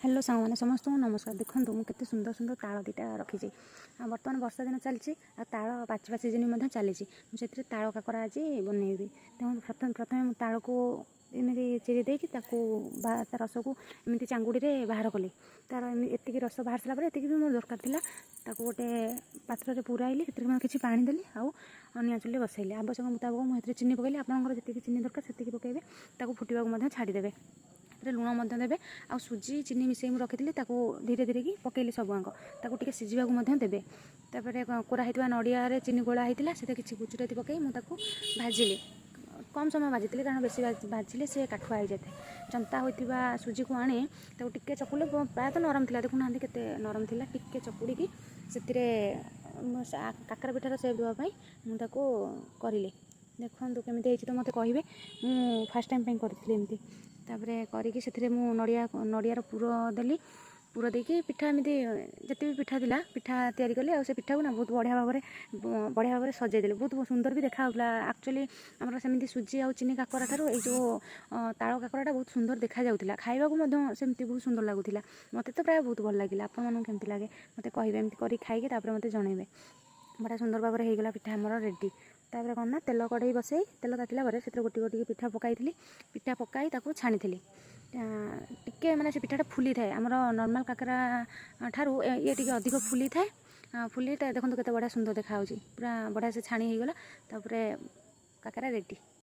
Hello सांग मैंने समस्त को नमस्कार। देखो मुझे सुंदर सुंदर ताल दीटा रखी बर्तमान वर्षा दिन चलती ताल पाचिबा सीजन चली मुझे ताल काकरा आज बनइबी। प्रथम प्रथम ताल को एमती चिरी देकी रस को एमती चांगुड़ी बाहर कली तार एति रस बाहर सारापर एति भी मोर दरकार था गोटे पात्र पूराइली किसी पा देली आउ चुले बसैली आवश्यक मुताबक मुझे चीनी पकैली आपंकर जी चीनी दरकार से पकड़े फुटवाक छाड़देवे लुण देवे आ सुजी चीनी मिसई रखी धीरे धीरे की पकईली सबुआक टे सीझा देवे कोरा होता नड़िया चीनी गोला होता से किसी गुजुराती पकई मुझे भाजिली कम समय भाजी कारण बेसी भाजिले से काठुआ हो जाए चंता होता सुजी को आने टे चकुले प्रायतः नरम थी देखुना के नरम थी टे चकुड़ी की काकरा पिठार सेप देवाई मुझे करी देखो केमी तो मत कहे मुझे फास्ट टाइम करी एमती करके नड़ियार पुर देली पुर देकी पिठा एमती जिते भी पिठा था पिठा तैयारी कली आ पिठा को ना बहुत बढ़िया भाव सजाईदेली बहुत सुंदर भी देखा एक्चुअली आमर सेमती सुजी आ चीनी काकरा ठार जो ताल काकराटा बहुत सुंदर देखा जाऊला खाइबा सेमती बहुत सुंदर लगुला मत तो प्राय बहुत भल लगे आपन केमती लगे मत कहे एमती कर खाई मत जनइबे बड़ा सुंदर भाव में होगा पिठा आमर रेडी तापर कौन ना तेल कड़े बसई तेल तातिला से गोटी गोटी पिठा पकाई पिठा पकाई छाणी टिके माने से पिठाटा फुली थाए आमर नॉर्मल काकरा ठारू ये टिके अधिक फुली थाए फुली देखो केते बढ़िया सुंदर देखा पूरा बढ़िया से छाणी होगला काकरा रेडी।